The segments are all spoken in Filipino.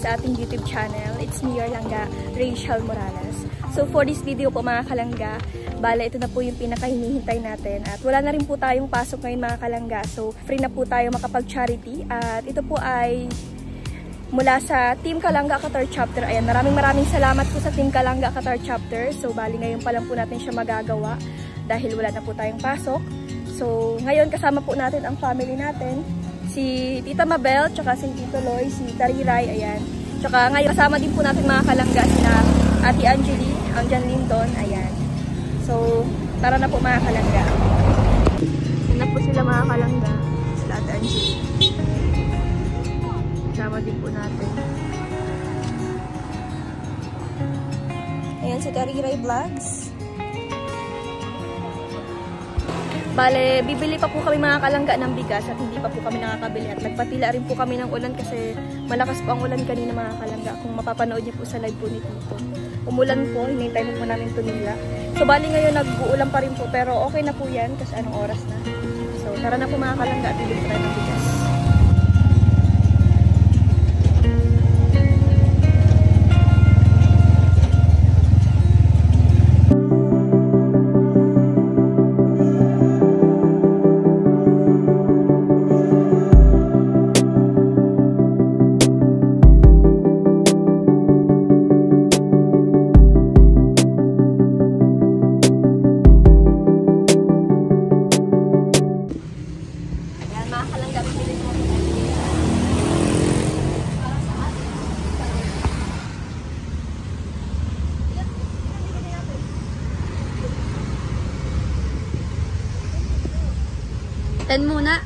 sa ating YouTube channel. It's me, your langga, Rachel Morales. So for this video po mga kalangga, bale ito na po yung pinakahinihintay natin. At wala na rin po tayong pasok ngayon mga kalangga. So free na po tayo makapag-charity. At ito po ay mula sa Team Kalangga Qatar Chapter. Ayan, maraming salamat po sa Team Kalangga Qatar Chapter. So bali ngayon pa lang po natin siya magagawa dahil wala na po tayong pasok. So ngayon kasama po natin ang family natin. Si Tita Mabel, tsaka si Tito Loy, si Tariray, ayan. Tsaka ngayon kasama din po natin mga kalangga sila Ate Angeli, ang Jan Linton, ayan. So, tara na po mga kalangga. Yan na po sila mga kalangga, sila Ate Angeli. Kasama din po natin. Ayan si Tariray Vlogs. Bale, bibili pa po kami mga kalangga ng bigas at hindi pa po kami nakakabili. At nagpatila rin po kami ng ulan kasi malakas po ang ulan kanina mga kalangga. Kung mapapanood niyo po sa live po ni Tito. Umulan po, hinintay mo po namin tumila. So bali ngayon nag-uulan pa rin po pero okay na po yan kasi anong oras na. So tara na po mga kalangga at bibili tayo ng bigas. Ten muna.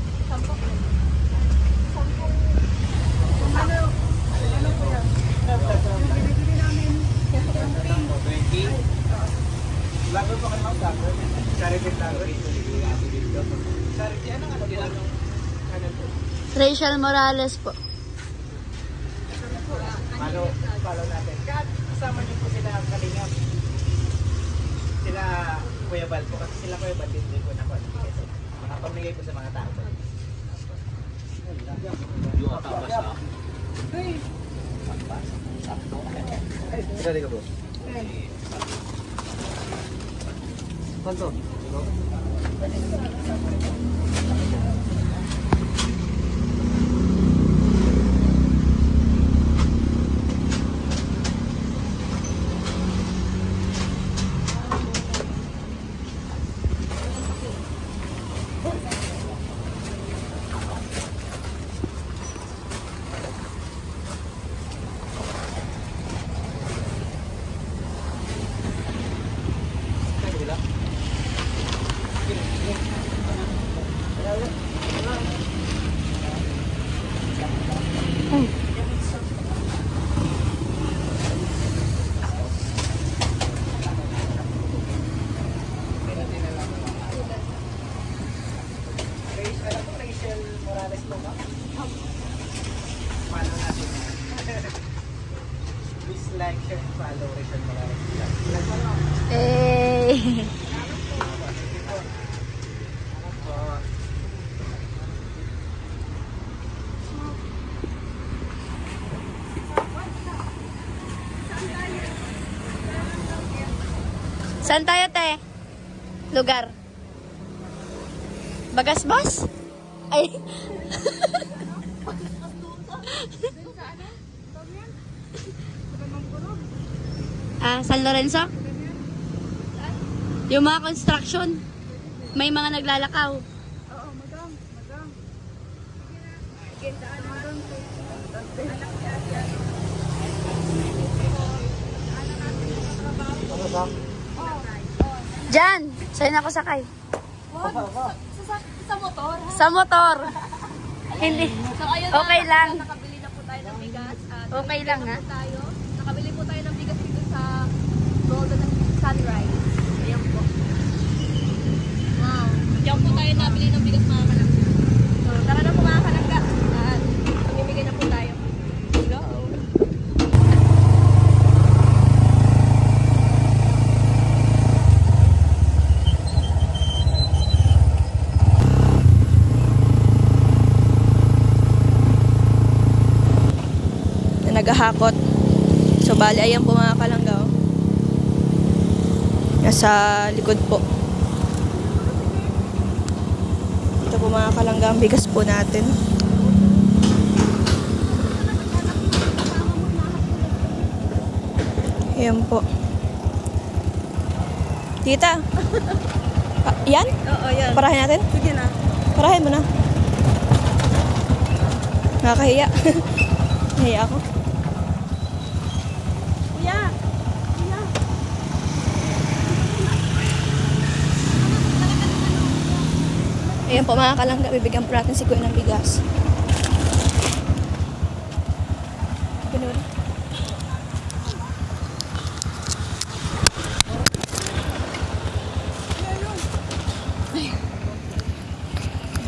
Rachel Morales po. Follow natin. Kasama niyo po sila Kalingap. Sila Kuya Bal po kasi sila Kuya Bal din po na po. Pamigay po sa mga tao. Yung tapas na. Sila ka po. Kanto. Like, share, follow, Rachel Morales. Hey. Saan tayo, te? Lugar? Bagasbas? Ay. San Lorenzo? Yung mga construction. May mga naglalakaw. Oo, madam. Diyan! Sa'yo na ako sakay. Sa motor? Sa motor. Hindi. So, ayun Okay na, lang. nakabili na po tayo ng bigas. At Okay lang, ha? Nakabili po tayo ng bigas dito sa Golden Sunrise. Ayan po. Wow. Diyan po tayo nabili ng bigas mga kalangga. So, tara na po mga kalangga. At mamimigay na po tayo. Go! na naghahakot. So, bali, ayan po mga kalangga. Oh. Nasa likod po. Ito po mga kalangga, ang bigas po natin. Ayan po. Tita. Yan? Oo, yan. Parahin natin? Sige na. Parahin mo na. Nakakahiya. Nahiya ako. Kuya! Kuya! Ayan po mga kalangga, bibigyan po natin si Kuya ng bigas. Pinuri.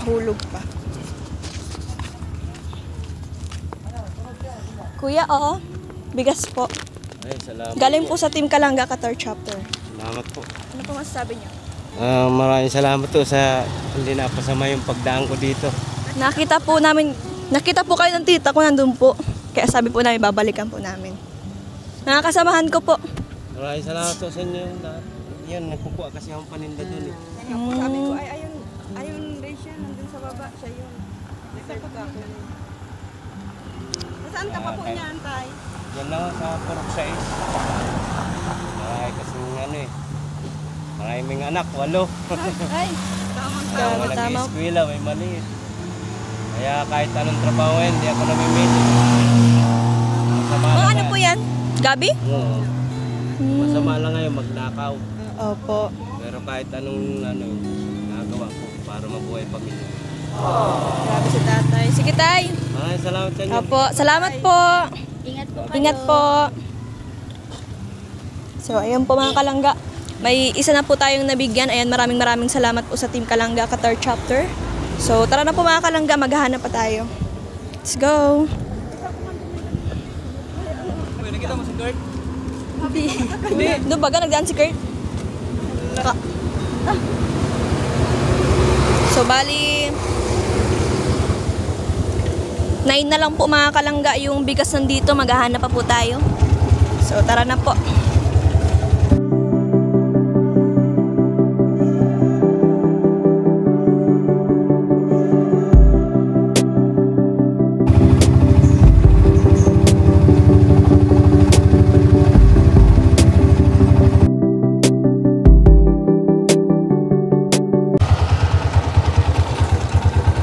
Hulog pa. Kuya, oo. Bigas po. Ay, salamat. Galing po sa Team Kalangga Qatar Chapter. Salamat po. Ano po masasabi niyo? Maraming salamat po sa hindi napasama yung pagdaan ko dito. Nakita po kayo ng tita ko nandun po. Kaya sabi po namin, babalikan po namin. Nakakasamahan ko po. Maraming salamat po sa inyo lahat. Yun, nagkukuha kasi akong paninda dun eh. Sabi ko, ay, ayun Rachel, nandun sa baba, siya yun. Reserve ka ako. Saan ka pa po niya, Antay? Yan lang sa Purok 6. Marami kasi ano eh. Maraming anak, 8. Ay, Mga tama. nag-eskwela, may maliit. Kaya kahit anong trabaho yan, hindi ako namimili. Masama Mga lang ano po yan? Gabi? Oo. Masama lang ngayon magnakaw. Opo. Pero kahit anong nagawa ko para mabuhay pamilya. Grabe si tatay. Sige tay. Maraming salamat sa inyo. Opo. Salamat po. Ingat po kayo. Ingat po. So, ayun po mga kalangga. May isa na po tayong nabigyan. Ayan, maraming salamat po sa Team Kalangga Qatar Chapter. So, tara na po mga kalangga. Maghahanap pa tayo. Let's go. Nakita mo si Kurt? Hindi. Doon baga nagdaan si Kurt. So, bali 9 na lang po mga kalangga yung bigas nandito. Maghahanap pa po tayo. So, tara na po.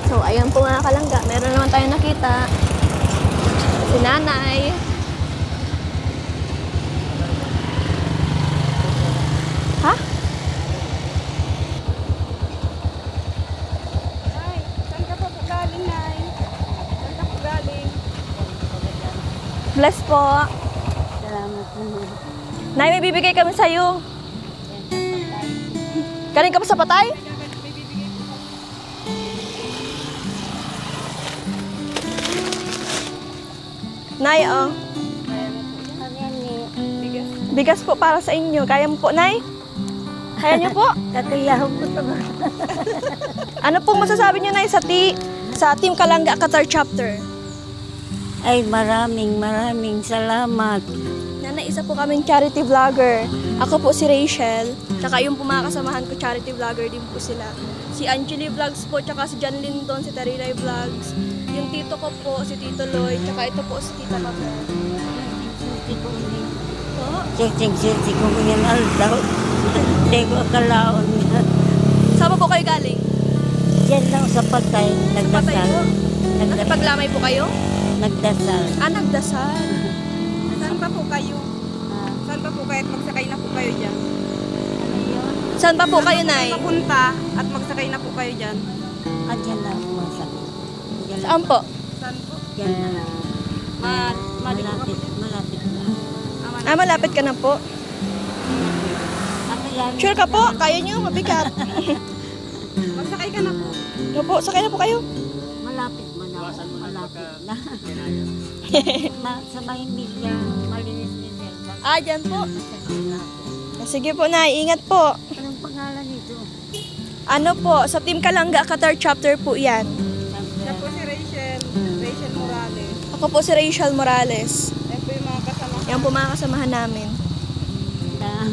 So, ayun po mga kalangga. Meron naman tayong nakita. Si nanay. Ha? Nay, saan ka po galing, Nay? Saan ka po galing? Bless po. Salamat po. Nay, may bibigay kami sa'yo. Galing ka pa sa patay? Nay, oh. Bigas po para sa inyo. Kaya mo po, Nay? Kaya niyo po? Kakayahan po sa mga. Ano pong masasabi niyo, Nay, sa Team Kalangga Qatar Chapter? Ay, maraming salamat. Nanay, isa po kaming charity vlogger. Ako po si Rachel. Tsaka yung po mga kasamahan ko, charity vlogger din po sila. Si Angeli Vlogs po, tsaka si John Linton, si Tarinay Vlogs. Yung tito ko po, si Tito Lloyd, tsaka ito po si Tita Mabel. Po? Sing ko yan aldaw. Hindi ko akalaon nga. Saan po kayo galing? Diyan lang sa patay, Patay nagdasal. po? Nakipaglamay po kayo? Nagdasal. Ah, nagdasal. Saan pa po kayo? Ah, Saan pa po kayo at magsakay na po kayo dyan? ano yun? Saan pa po kayo, Nay? Papunta at magsakay na po kayo dyan. Ah, diyan lang masakit. Diyan lang. Saan po? Saan po? Diyan na lang. Malapit. Malapit na. Ah, malapit ka na po. Akalain Sure ka po? Kaya nyo? Mabigat. Magsakay ka na po. Opo, sakay na po kayo. malapit mo na. Malapit na. Sa Maynila, malinis ni Zelda. Ah, dyan po. Malapit. Ah, sige po, Nay. Ingat po. Anong pangalan nito? Ano po, sa Team Kalangga Qatar Chapter po yan. Siya po si Rachel. Rachel Morales. Ako po si Rachel Morales. Yan po yung mga kasama. Yan po mga kasamahan namin. Na,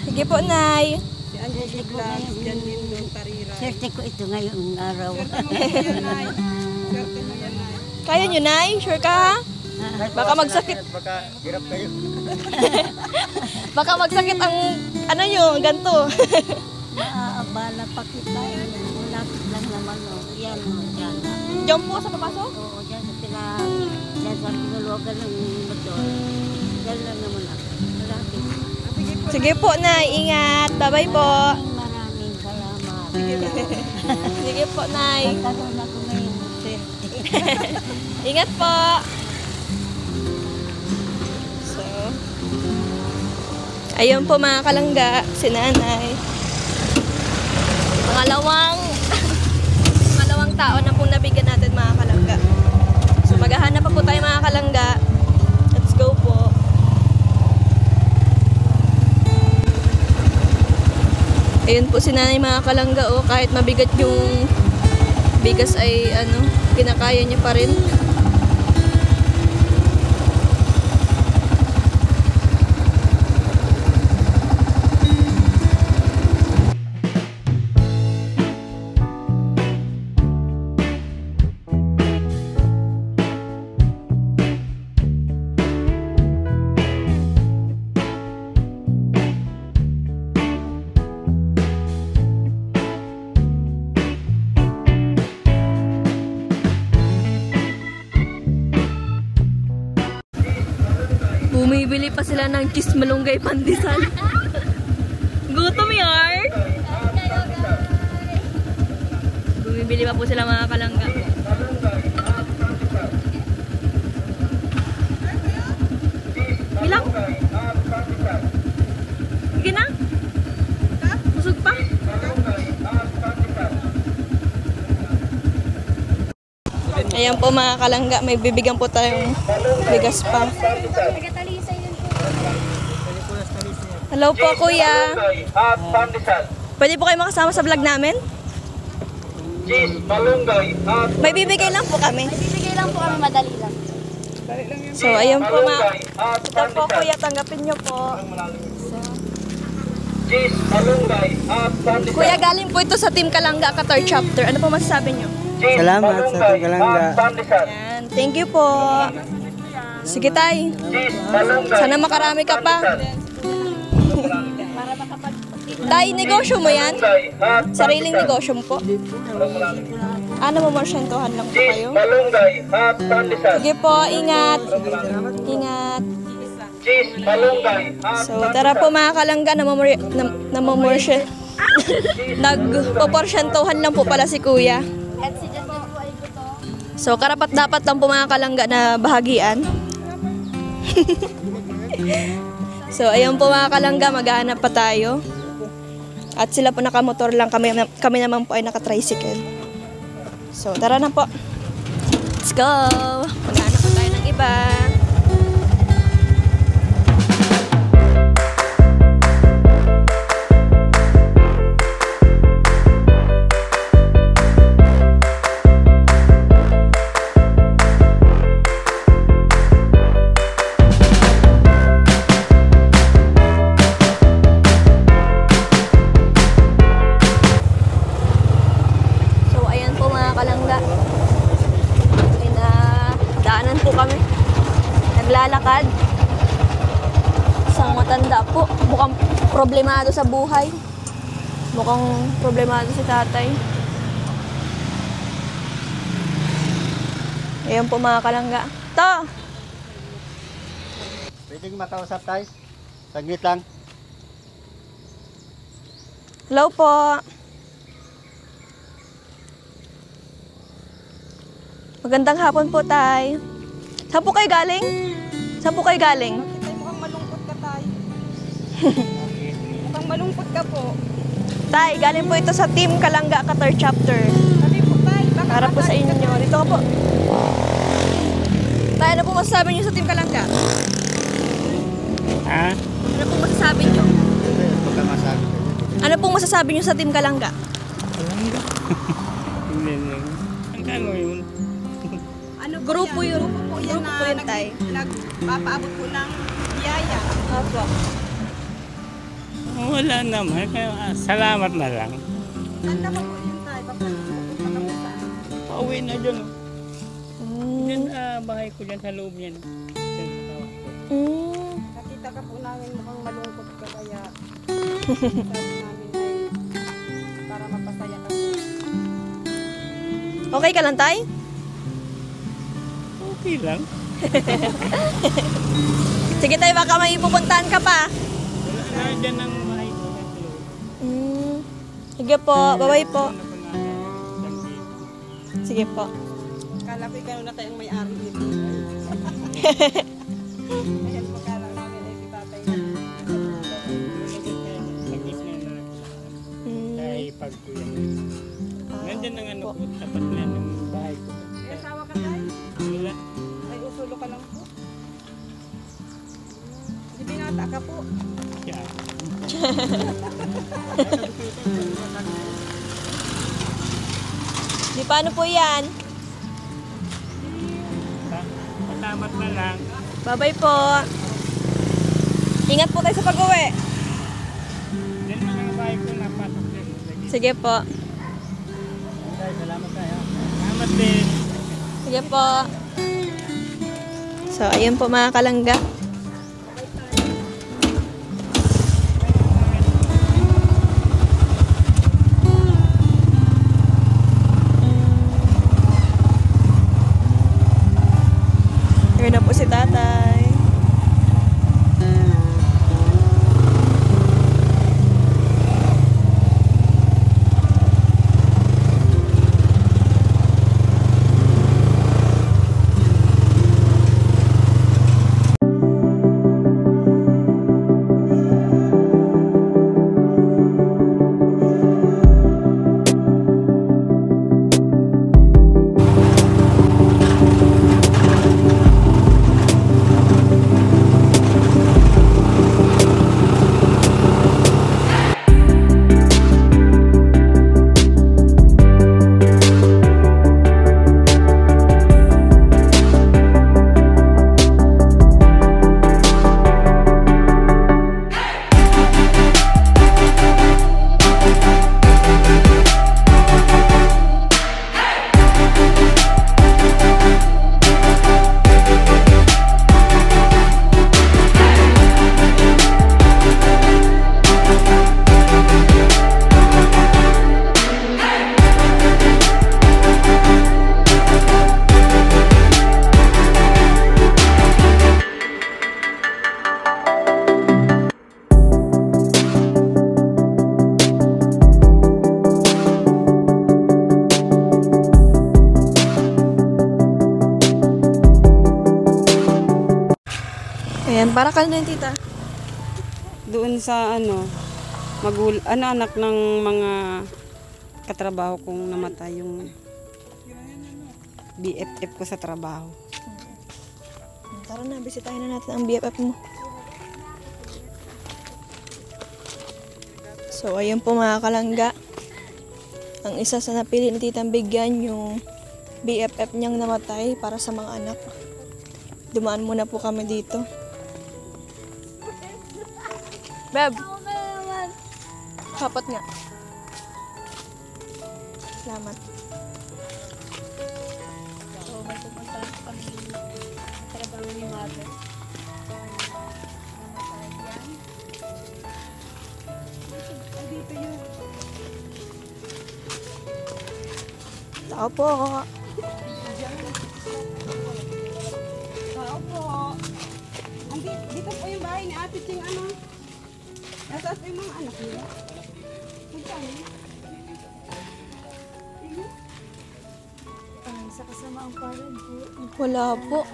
Sige po, Nay. Si Angie Vlogs, Jan Lindon, Tarira. swerte ko ito ngayong araw. Swerte mo yan, Nay. Swerte mo yan, Nay. Kaya nyo, Nay? Sure ka, ha? Baka magsakit. Baka hirap kayo. Baka magsakit ang, ano nyo, ganito. Maaabala pa kita. Lapit lang naman. Yan o, dyan. Diyan po sa papasok? Oo, dyan sa dyan sa pinuluwagan ng motor. Dyan lang naman ako. Malapit. Sige po, Nay. Ingat. Bye-bye po. Maraming salamat. Sige po, Nay. Nagkaroon ako ngayon ng swerte. Ingat po. So, ayun po mga kalangga, si Nanay. Pangalawang tao na pong nabigyan natin mga kalangga. So, maghahanap pa po tayo mga kalangga. Let's go po. Ayun po si Nanay mga kalangga, oh, kahit mabigat yung bigas ay kinakaya niya pa rin. Bumibili pa sila ng cheese malunggay pandesal. Gutom yar. Bumibili pa po sila mga kalangga. Bilang? Sige na. Busog pa. Ayan po mga kalangga, may bibigyan po tayong bigas pa. Hello po, kuya. Pwede po kayo makasama sa vlog namin? May bibigay lang po kami. Bibigay lang po kami, madali lang. So, ayan po mga. Ito po, kuya, tanggapin nyo po. Kuya, galing po ito sa Team Kalangga Qatar Chapter. Ano po masasabi nyo? Salamat sa Team Kalangga. Ayan, thank you po. Sige, tay. Sana makarami ka pa. Tay, negosyo mo yan? Sariling negosyo mo po? Ano mo, marsyentuhan lang po kayo? Sige po, ingat. Ingat. So, tara po mga kalangga, namomorsye. Nagpoporsyentuhan lang po pala si kuya. So, karapat dapat lang po mga kalangga na bahagian. So, ayun po mga kalangga, maghahanap pa tayo. At sila po nakamotor lang, kami naman po ay naka-tricycle. So, tara na po. Let's go! Maghahanap pa tayo ng iba. Naglalakad. Isang matanda po. Mukhang problemado sa buhay. Mukhang problemado si tatay. Ayan po mga kalangga. To! Pwedeng makausap tayo? Saglit lang. Hello po. Magandang hapon po, tay. Saan po kayo galing? Saan po kayo galing? Tay, mukhang malungkot ka, Tay. Mukhang malungkot ka po. Tay, galing po ito sa Team Kalangga Qatar Chapter. Sabi po, Tay. Baka Para po sa inyo. Dito ka po. Tay, ano po masasabi niyo sa Team Kalangga? Ha? Ano po masasabi niyo? Baka masabi. Ano po masasabi niyo sa Team Kalangga? Ang kano yun? Ano Grupo yun. Grupo po grupo po yun, Tay? Nagpapaabot po ng biyaya. Opo. Wala naman, kaya salamat na lang. Saan na ba po yun, Tay? Papunta ka po saan? Pauwi na dyan. Mm. Dyan, bahay ko dyan sa loob yan. Dyan sa tawag ko. Mm. Nakita ka po namin mukhang malungkot ka kaya sabi namin ay para mapasaya ka po. Okay ka lang, Tay? Okay lang. Sige, Tay, baka may pupuntahan ka pa. Wala na dyan ang bahay ko dyan sa loob. Mm. Sige po, bye-bye po. Ano pa nga, dyan dito. Sige po. Kala ko ikaw na kayang may-ari nito. Ayan po kala namin ay si tatay na. Nagis na na. Mm. Kaya ipagkuyan. Nandyan ang ano ko, tapat na ng bahay ko. May asawa ka, Tay? Wala. May usulo ka lang po. Di binata ka po. Siya. Di paano po yan? Salamat na lang. Bye-bye po. Ingat po tayo sa pag-uwi. Yan ang bahay ko, napasok din. Sige po. Salamat tayo. Salamat din. Sige po. So, ayun po mga kalangga. Ayun na po si tatay. Ayan, para ka na tita. Doon sa anak ng mga katrabaho kong namatay yung BFF ko sa trabaho. Tara na, bisitahin na natin ang BFF mo. So, ayun po mga kalangga. Ang isa sa napili ni Titang Bigyan, yung BFF niyang namatay para sa mga anak. Dumaan muna po kami dito. Beb! Kapat nga. Salamat. So, may pupunta kami trabaho ni mother. Tao po. Tao po. Dito po yung bahay ni Ate Ching Nasaan po yung mga anak nila? Magkano? Sa kasama ang parent po. Wala po.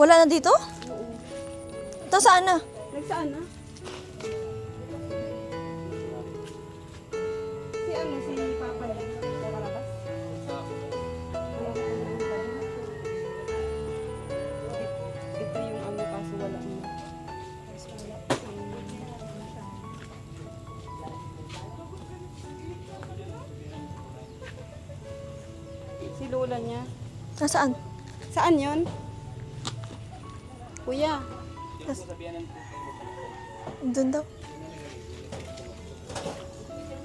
Wala na dito? Oo. Ito saan na? Nagsaan na? Si Papa niya. Sa Malabas? Ito yung kaso wala na. Si Lola niya. Nasaan? Saan yun? Kuya. Doon daw.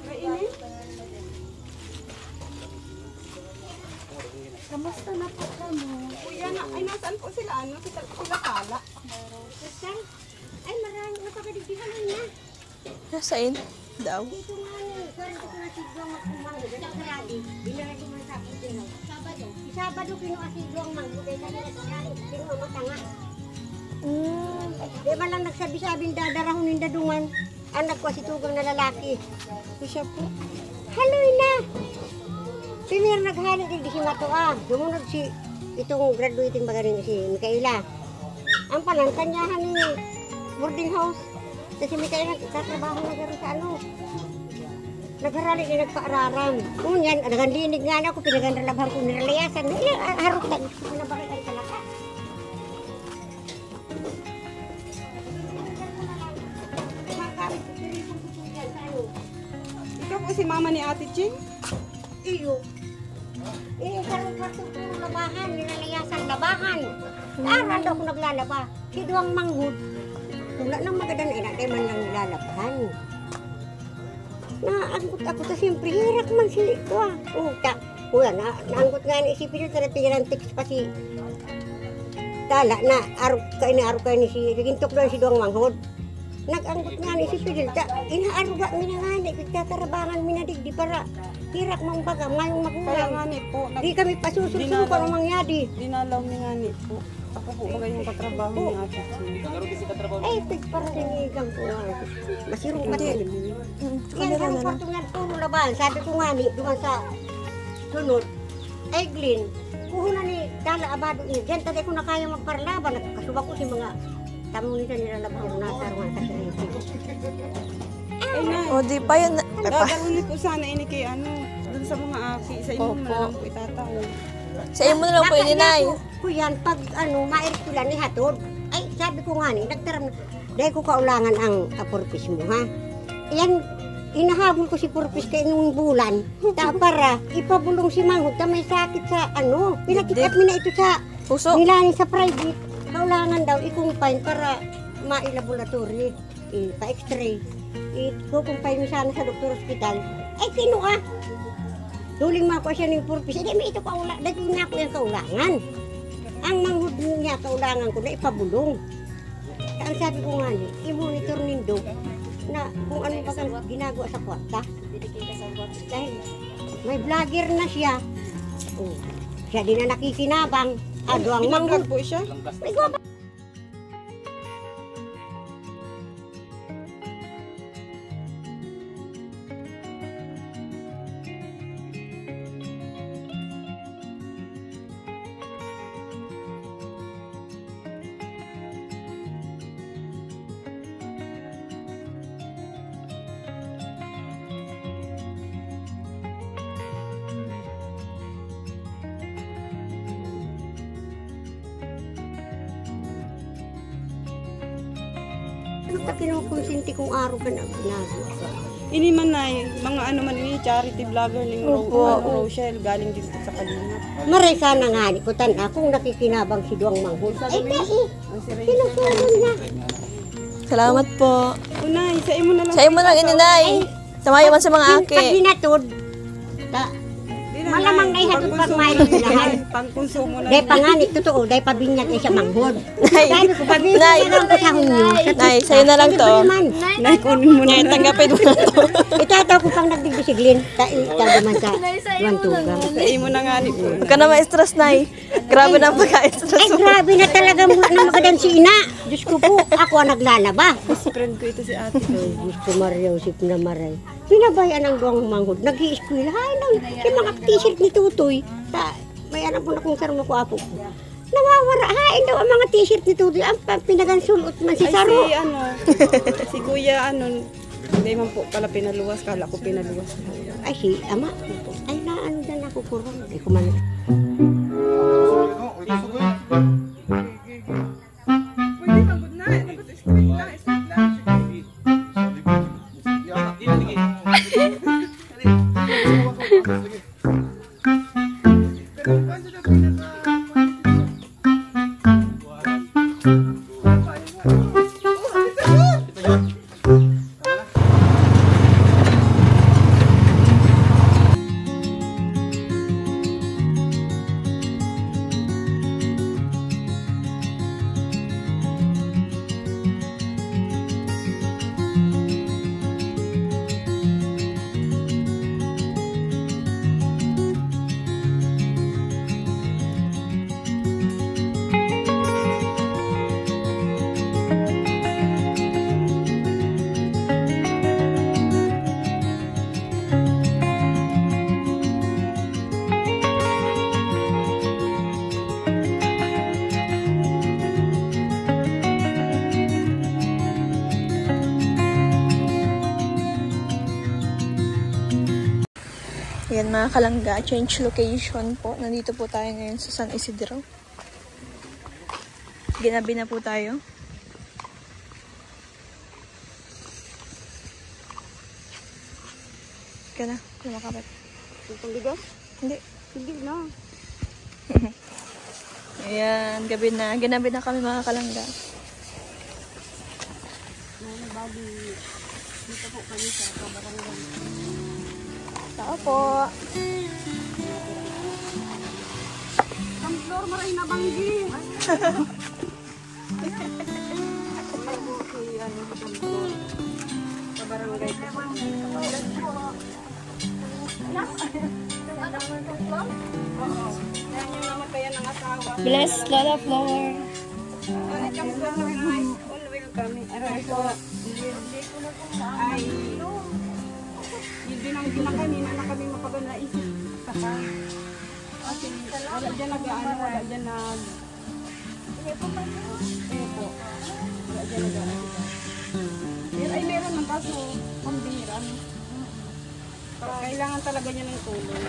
Kainin? Kamusta na po kamo? Kuya, ay nasaan po sila? Ano? Sila Kala? Ay, marami na pagkadigdihan na. Nasaan? Daw. Dito nga yun. Kaya ko na siglang magkumanggo. Dito karadi. Binara ko man sa akin din. Sabado. Sabado kinuasiglang manggo. Kaya kanina sa karadi. Pinumutanga. Di man lang nagsabi-sabing dadarahon yung dadungan. Anak ko si tugang na lalaki. Siya po. Haloy na! Primero naghali din si Matoa. Dumunod si itong graduating magaling si Mikaela. Ang palantanyahan ni boarding house. Kasi Mikaela nagtatrabaho na gano'n sa ano. Nagharali din nagpaararam. Ngunyan, nagandinig nga na ako, pinagandalabhan ko nilalayasan. Harap na, gusto ko na bakit ang talaka. Ikaw po si mama ni Ate Ching? Iyo. Karong kwarto puro labahan, nilalayasan labahan. Aral daw ako naglalaba. Si Duang Manghud. Wala nang magadan ay natin man lang nilalabahan. Naanggot ako ta siyempre, hirak man si Duang. Kuya, naanggot nga ni si Pidel, tara pigilan text pa si Tala na araw kayo ni si Rigintok doon si Duang Manghud. Nag-anggot nga ni si Pidel, inaaruga minangani, pagtatarabangan minadigdi para hirak mong baga, ngayong Kaya magulang. nga ni po. Di kami pasusunod kung anong mangyari. Dinalaw ni nga ni po. Ako po magayong katrabaho ni Ate Ching. Ay, pig parang dinigang ko nga. Masirong pati. Yan, karong kwarto nga, puro laban. Sabi ko nga ni, duman sa sunod, ay Glenn, kuhunan ni Dala Abado niya. Diyan, taday ko na kaya magparlaban. Kasubak ko si mga tamo nila nilalabang ko nasa arungan sa sarili. Ay na. O, di pa yun. Gagawin ko sana ini kay ano, dun sa mga aki. Sa inyo na lang po itatao. Sa iyo mo na lang po ininay. Kuyan, pag ano, mairis ko lang ni Hatod. Ay, sabi ko nga ni, nagtaram na. Dahil ko kaulangan ang purpose mo, ha? Yan, inahabol ko si purpose kay nung bulan. Para ipabulong si Manghud na may sakit sa ano. Pinakikat mo na ito sa Puso. nilanin sa private. Kaulangan daw i-confine para ma-laboratory, pa-x-ray. I-confine mo sana sa doktor hospital. Ay, sino ah? Duling mga ko siya ng purpose. Hindi, may ito kaulangan. Dahil na ako yung kaulangan. Ang Manghud niya, kaulangan ko na ipabulong. Kaya ang sabi ko nga ni, i-monitor nindo na kung ano ba kang ginagawa sa kwarta. Dahil may vlogger na siya. Oh, siya din na nakikinabang. Ado ang Manghud. Vlog po siya. May gawa ba? Ano ta kinukonsinti kong araw ka na ginagawa? Ini man na mga ano man ini charity vlogger ni Rochelle galing dito sa Kalingap. Maray sana nga ni ko tanda kung nakikinabang si Duang Manghud. Ay, sinusunod niya. Salamat po. Unay, sa imo na lang. Sa iyo mo lang ininay. Samayo man sa mga Pag aki. hinatod, malamang na ihatod pag mayroon sila. Pangkonsumo na. Dahil pangani, totoo, dahil pabinyag ay siya Manghud. Nay, Sabi ko, pabinyag Nay. na lang ko sa hunyo. Nay, sa'yo na lang to. Nay, kunin mo na. Nay, tanggapin mo na to. Itataw ko pang nagdigdo si Glenn. Itaw naman sa Wantugang. Sa imo na nga ni po. Huwag ka na ma-stress, Nay. Grabe na ang pagka-stress Ay, mo. grabe na talaga mula na magadan si Ina. Diyos ko po, ako ang naglalaba. Best friend ko ito si ate. Ay, gusto Maria Josep na maray. Pinabayaan ang Duang Manghud. Nag-i-eskwil. Hay lang, yung mga t-shirt ni Tutoy. May anak po na kung sarmo ko apo ko. Nawawara. Hain daw ang mga t-shirt ni Tutoy. Ang pinagansulot man si Ay, Saro. si ano, si kuya ano, hindi man po pala pinaluwas. Kala ko pinaluwas. Ay, si Ama. Ay, naano dyan ako kurang. Hindi ko man. Ayan mga kalangga, change location po. Nandito po tayo ngayon sa San Isidro. Ginabi na po tayo. Ika na, lumakapat. Itong bigas? Hindi. Hindi na. Ayan, gabi na. Ginabi na kami mga kalangga. Bali, dito po kami sa kabarangay. Tao po. Ang floor maray na bangging. Kabarangay. Yan yung namatayan ng asawa. Bless Lola Flower. Welcome kami. Aray po. Ay, hindi na kanina na kami mapagana isip. Saka, wala dyan nag-ano, wala dyan nag... Wala dyan nag-ano. Ay, meron ng kaso, pambiran. Kailangan talaga niya ng tulong.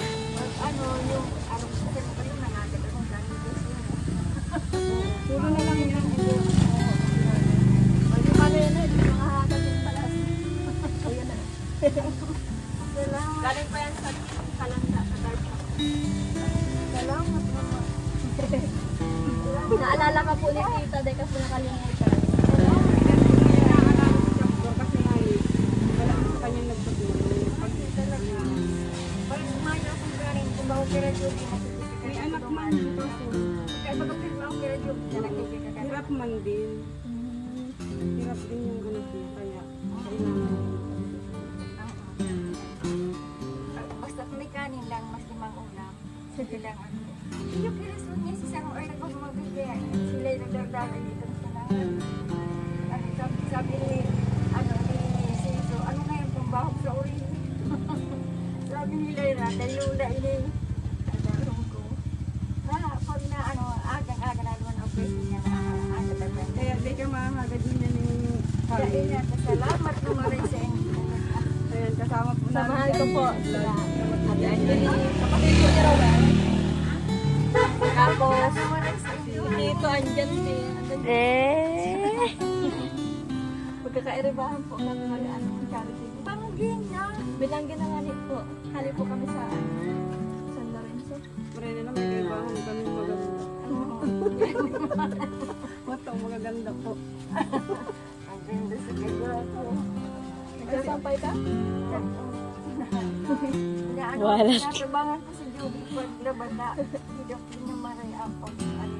Tulong na lang yan. Galing pa yan sa kalangga sa Darpa. Salamat naman. Naalala ka po ni Tita dahil kasi nakalimutan. Kasi nga wala sa kanyang nagpatulong. May anak man dito. Hirap man din. Hirap din yung anak niya. Kaya kailangan. Basta may kanin lang, mas limang ulam. Sige lang ako. Yung kirasun niya, si Sarong Arna ko magbigay. Sila yung nagdagdagan dito sa nahan. Sabi ni Siso, ano nga yung pambahog sa uri? Sabi nila yun, dalula ini. Adarong ko. Pag na agang-aga na naman ang pwede niya na aga-dagan. Kaya di ka mahagad din yan yung Kaya niya, salamat lumaray sa inyo. Ayan, kasama po Samahan ko po. Ate Angeline. Kapatid ko ni Rowell. Tapos, dito andyan din. Pagkakairibahan po ng mga charity. Panggin na. Bilangin na nga po. Hali po kami sa San Lorenzo. Marina na may kaibahan kami maganda. Matang magaganda po. Ang ganda sa kaya ko. Nagsasampay ka? Wala. Natabangan ko si Judy pag labada. Hindi ko pinamaray ang pag-ano.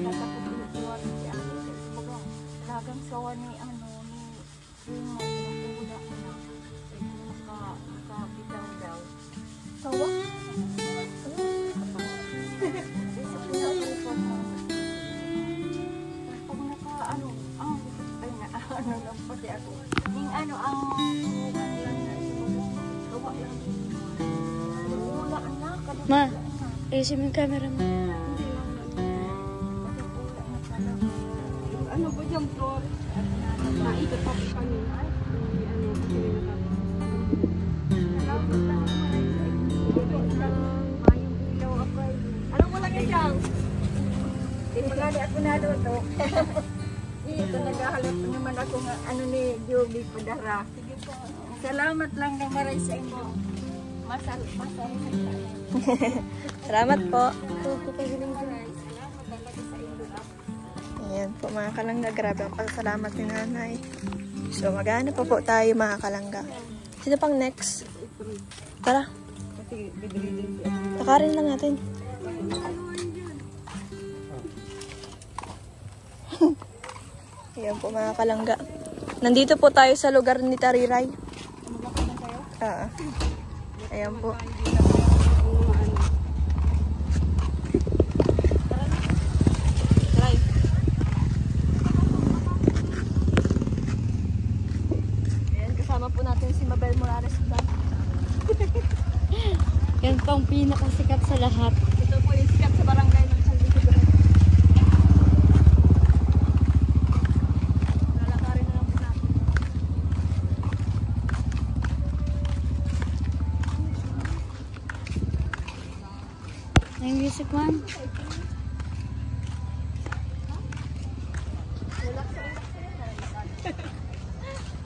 Natapos si Ate. Baga, lagang sawa ni Rimo. Nakula ko na. Nakabitaw daw. Sawa? Isa po na ako pag naka-ano, lang pati ako. Yung ang gawa lang. Wala anak. Ma, ayusin mo yung camera mo. Ano ba dyan floor? Naikot pa po kami. Ano kasi Anong wala niya dyan? Di magali ako naluto. Ito naghahalap naman ako ng ano ni Joby Padara. Salamat lang na maray sa inyo. Masarap sa inyo. Salamat po. Salamat talaga sa inyo. Ayan po mga kalangga. Grabe ang pasalamat ni nanay. So magana pa po tayo mga kalangga. Sino pang next? Tara. kasi bibili din si ano. Takarin lang natin. Ayan po mga kalangga. Nandito po tayo sa lugar ni Tariray. Ayan po. Ayan, kasama po natin si Mabel Morales. Yan po ang pinakasikat sa lahat. Ito po yung sikat sa barangay ng San Isidro. Lalakarin na lang po natin. si Juan.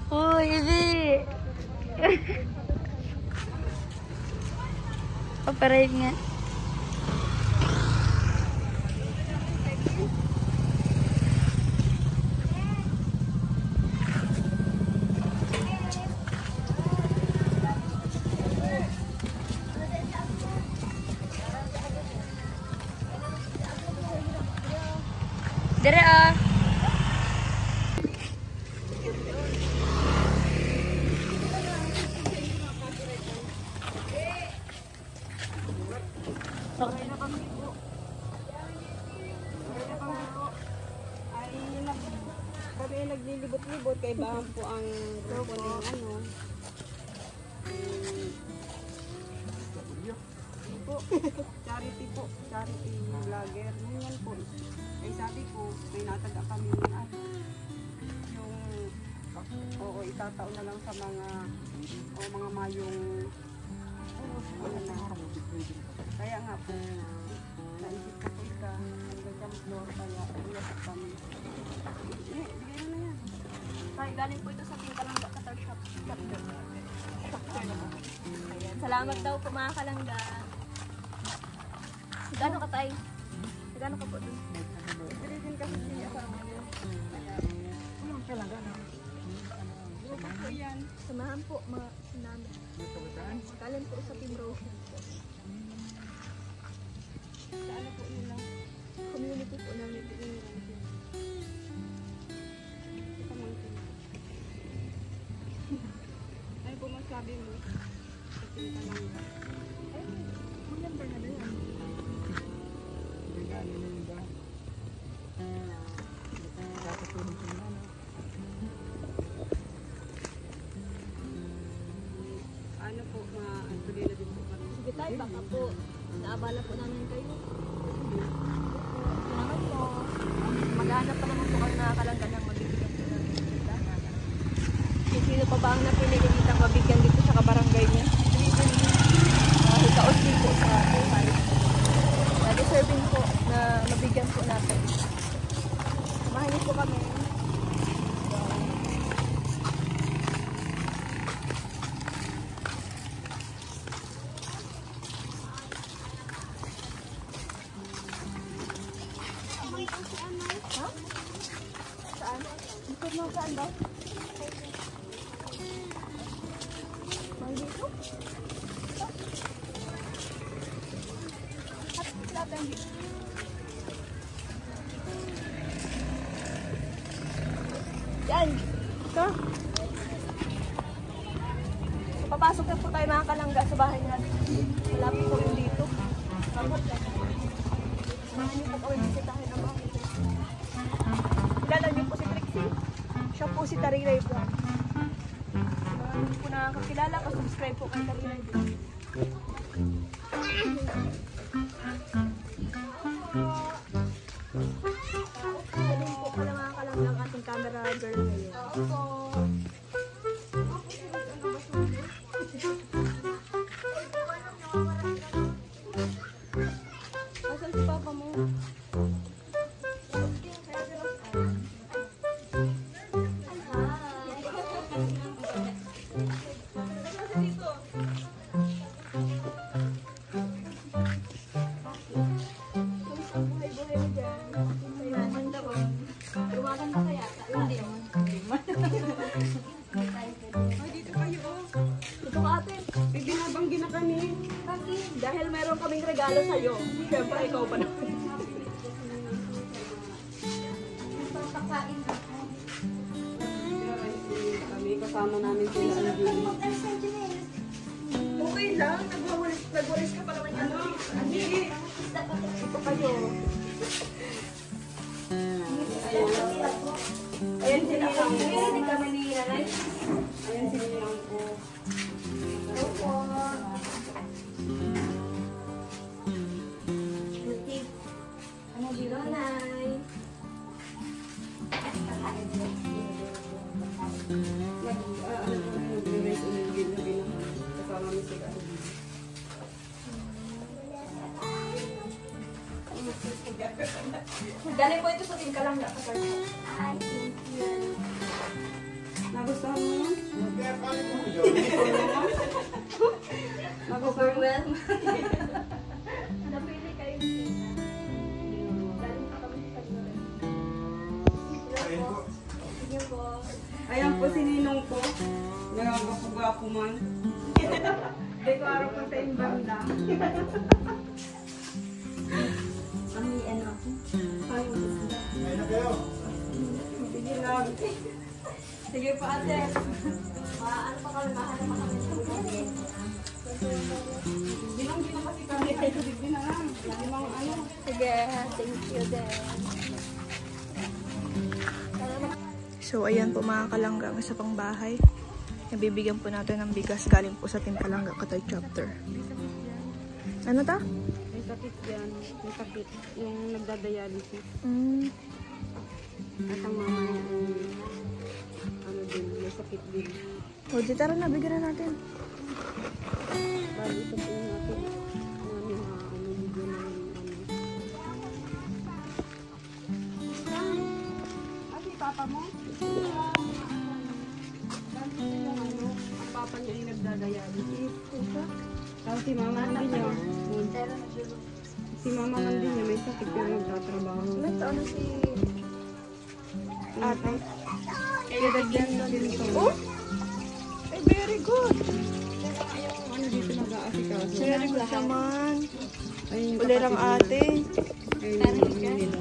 Hoy, Ibi! Operate nga. Dire ah. Kami naglilibot-libot kay Baham po ang grupo ng ano. Po, charity po, charity vlogger. Ganyan po. Ay sabi ko, may nataga kami at yung oo, itatao na lang sa mga mga mayong ano na. Kaya nga po, naisip ko po ika, hanggang floor, kaya iyasak kami. Bigyan na yan. Ay, galing po ito sa Kalangga Qatar Shop. Ayan. Salamat daw po mga kalangga. Gano'n ka tayo? Gano'n ka po doon? Hindi din kasi siya sa mga. Grupo po yan. Samahan po mga namin. Galing po sa Team Rose. Sa ano po nila? Community po namin. Ay po masabi mo. Kasi Kalangga. Ay, maganda na doon. Ano po, ma-antuloy na din po kami. Sige tayo, baka po naabala po namin kayo. Salamat po. Maghanap pa naman po kayo nakakalangga ng mabibigyan po namin. Sino pa ba ang napinili ditang mabigyan dito sa kabarangay niya? Kaos din po sa buhay. Na-deserving po na mabigyan po natin. Samahan niyo po kami. Ha? Saan? Likod mo saan ba? Mang dito? Yan! Ito. So, papasok na po tayo mga kalangga sa bahay natin. Malapit po yung dito. Samahan niyo po kami bisitahin ang bahay. Kilala niyo po si Trixie. Siya po si Tarilay Vlog. Samahan niyo po nakakakilala. Subscribe po kay Tarilay Vlog. Galing po pala mga kalangga ang ating camera girl ngayon. Asan si Papa mo? Dahil meron kaming regalo sa'yo. Siyempre, ikaw pa naman. Kami kasama namin sila Angie. Okay lang. Nagwalis ka pa naman yan. Angie. Ito kayo. Ayan sila lang po. Ayan sila lang po. Ano dito, Nay? Galing po ito sa Team Kalangga. Ay, thank you. Nagustuhan mo yun? Overwhelm. Napili kayo ni Tina. Galing pa kami sa Sagmuran. Sige po. Ayan po si Ninong po. Nagagapo-gapo man. Hindi ko araw po sa imbanda. Kami, ano? Sige lang. Sige po, ate. Ano pa kami? Mahanap pa kami sa buhay. Dinang dito kasi kami. Ay, hindi na lang. Limang ano. Sige, thank you din. So, ayan po mga kalangga, ang isa pang bahay. Nabibigyan po natin ng bigas galing po sa Team Kalangga Katoy Chapter. Ano ta? May sakit yan. May sakit. Yung nagdadialysis. At ang mama niya ano din, may sakit din. O, di tara na, bigyan na natin. Bali, ito po yung natin. Ano yung bigyan na yung si papa mo? Ang papa niya ay nagdadialysis. Tapos si mama man din niya. Si mama man din niya may sakit pero nagtatrabaho. Ilan taon na si Ate? Edad yan na din ito. Oh? Ay, very good. Yung ano dito nag-aasikaso. Very good naman. Ay, yung Ulirang ate. Ay, yung nila.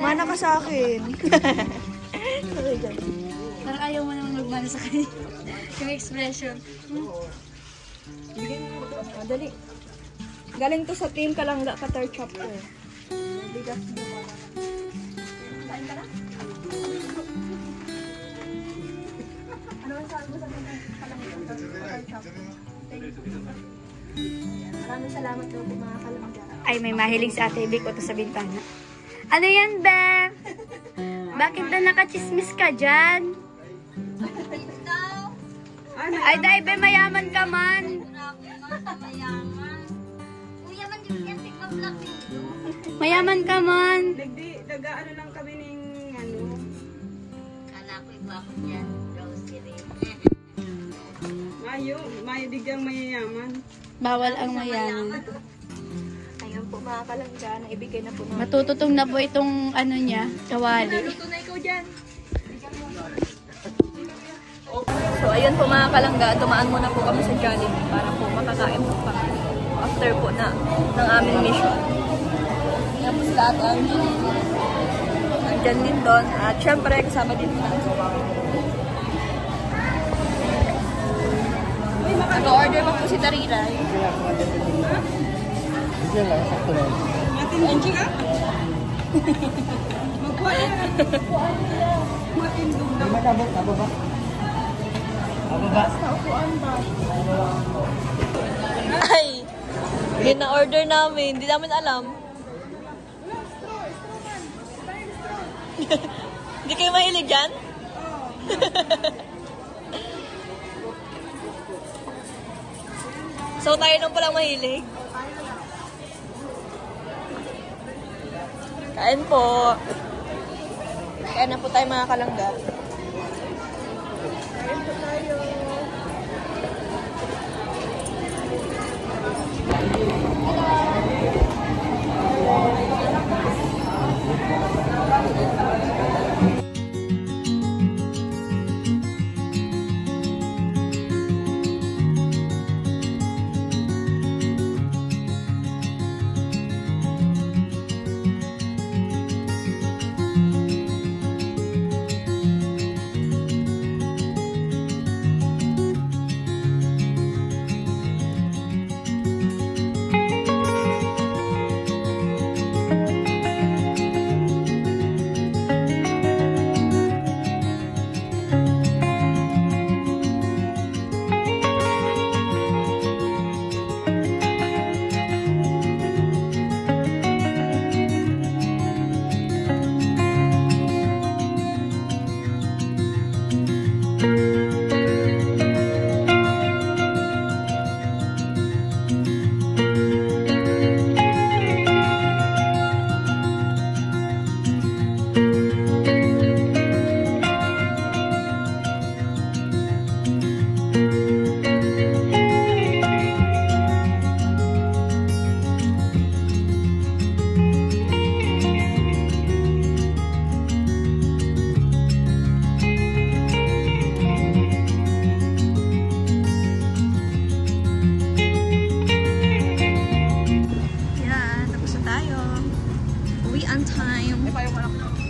Mana ka sa akin. Parang ayaw mo naman magmana sa kanya. Yung expression. Bigyan mo ito. Dali. Galing to sa Team Kalangga Katoy Chapter. Bigas mo pa. Kain ka na? Ano ang sabi mo sa Team Kalangga Katoy Chapter? Maraming salamat daw po mga kalangga. Ay, may mahilig si Ate Ibig ko to sa bintana. Ano yan, Be? Bakit na nakachismis ka dyan? Ay, dahil Be, mayaman ka man. Mayaman ka man. Nag-ano lang kami ng ano. Kala ko iwapo dyan, grocery. Mayo digang mayayaman. Bawal ang mayaman. Ayun po mga kalangga, naibigay na po namin. Matututong na po itong ano niya, kawali. Naluto na ikaw dyan. So ayun po mga kalangga, dumaan muna po kami sa Jollibee para po makakain po kami after po na ng aming mission. Tapos lahat andyan din doon at syempre kasama din po nag-order mo po si Tariray. Matindog ka? Magkuha yan. Matindog na. Ay! Yun na order namin. Hindi namin alam. Hindi kayo mahilig dyan? So tayo nung palang mahilig. Kain po. Kain na po tayo mga kalangga. Kain po tayo. Uwi on time. May payo ko lang.